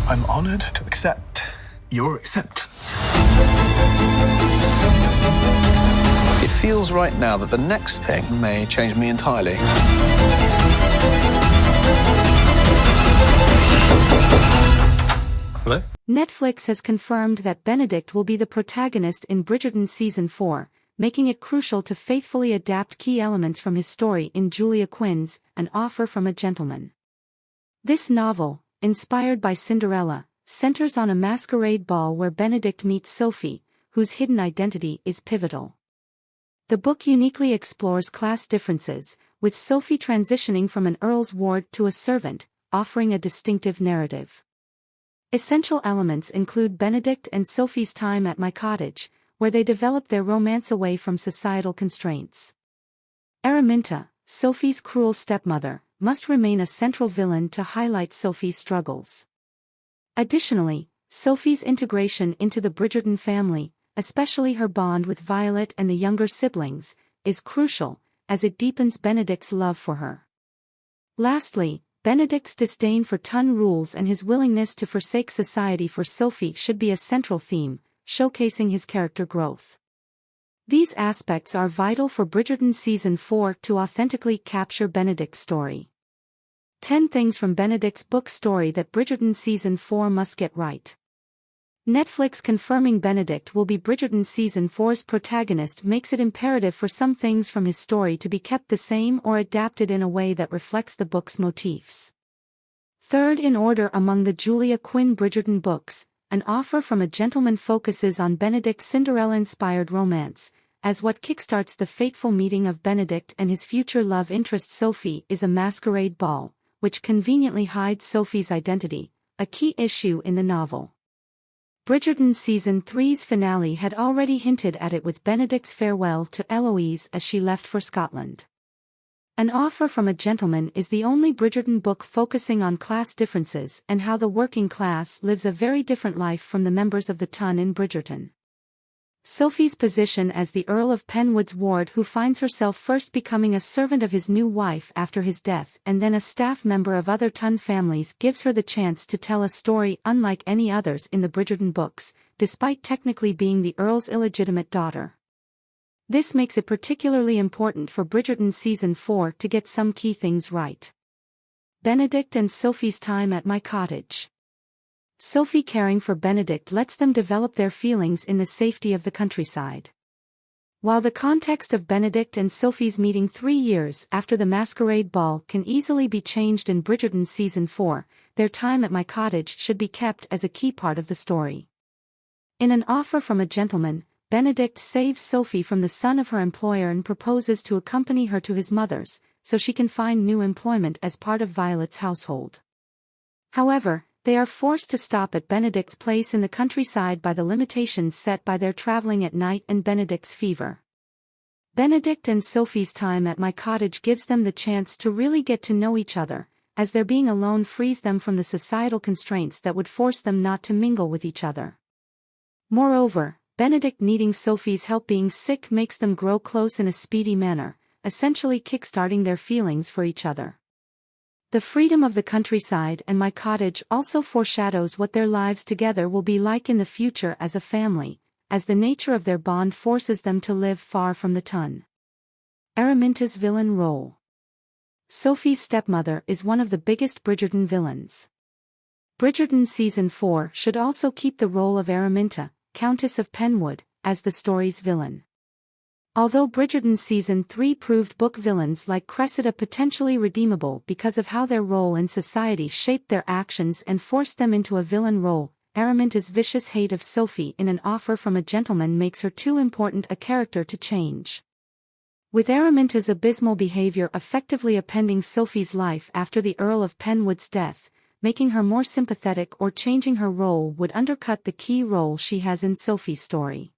I'm honored to accept your acceptance. It feels right now that the next thing may change me entirely. Hello? Netflix has confirmed that Benedict will be the protagonist in Bridgerton Season 4, making it crucial to faithfully adapt key elements from his story in Julia Quinn's An Offer from a Gentleman. This novel, inspired by Cinderella, centers on a masquerade ball where Benedict meets Sophie, whose hidden identity is pivotal. The book uniquely explores class differences, with Sophie transitioning from an earl's ward to a servant, offering a distinctive narrative. Essential elements include Benedict and Sophie's time at my cottage, where they develop their romance away from societal constraints. Araminta, Sophie's cruel stepmother, must remain a central villain to highlight Sophie's struggles. Additionally, Sophie's integration into the Bridgerton family, especially her bond with Violet and the younger siblings, is crucial, as it deepens Benedict's love for her. Lastly, Benedict's disdain for ton rules and his willingness to forsake society for Sophie should be a central theme, showcasing his character growth. These aspects are vital for Bridgerton Season 4 to authentically capture Benedict's story. 10 things from Benedict's book story that Bridgerton Season 4 must get right. Netflix confirming Benedict will be Bridgerton Season 4's protagonist makes it imperative for some things from his story to be kept the same or adapted in a way that reflects the book's motifs. Third in order among the Julia Quinn Bridgerton books, An Offer from a Gentleman focuses on Benedict's Cinderella-inspired romance, as what kickstarts the fateful meeting of Benedict and his future love interest Sophie is a masquerade ball, which conveniently hides Sophie's identity, a key issue in the novel. Bridgerton Season 3's finale had already hinted at it with Benedict's farewell to Eloise as she left for Scotland. An Offer from a Gentleman is the only Bridgerton book focusing on class differences and how the working class lives a very different life from the members of the ton in Bridgerton. Sophie's position as the Earl of Penwood's ward, who finds herself first becoming a servant of his new wife after his death and then a staff member of other ton families, gives her the chance to tell a story unlike any others in the Bridgerton books, despite technically being the Earl's illegitimate daughter. This makes it particularly important for Bridgerton Season 4 to get some key things right. Benedict and Sophie's time at my cottage. Sophie caring for Benedict lets them develop their feelings in the safety of the countryside. While the context of Benedict and Sophie's meeting 3 years after the masquerade ball can easily be changed in Bridgerton Season 4, their time at my cottage should be kept as a key part of the story. In An Offer from a Gentleman, Benedict saves Sophie from the son of her employer and proposes to accompany her to his mother's, so she can find new employment as part of Violet's household. However, they are forced to stop at Benedict's place in the countryside by the limitations set by their traveling at night and Benedict's fever. Benedict and Sophie's time at my cottage gives them the chance to really get to know each other, as their being alone frees them from the societal constraints that would force them not to mingle with each other. Moreover, Benedict needing Sophie's help being sick makes them grow close in a speedy manner, essentially kickstarting their feelings for each other. The freedom of the countryside and my cottage also foreshadows what their lives together will be like in the future as a family, as the nature of their bond forces them to live far from the ton. Araminta's villain role. Sophie's stepmother is one of the biggest Bridgerton villains. Bridgerton Season 4 should also keep the role of Araminta, Countess of Penwood, as the story's villain. Although Bridgerton Season 3 proved book villains like Cressida potentially redeemable because of how their role in society shaped their actions and forced them into a villain role, Araminta's vicious hate of Sophie in An Offer from a Gentleman makes her too important a character to change. With Araminta's abysmal behavior effectively appending Sophie's life after the Earl of Penwood's death, making her more sympathetic or changing her role would undercut the key role she has in Sophie's story.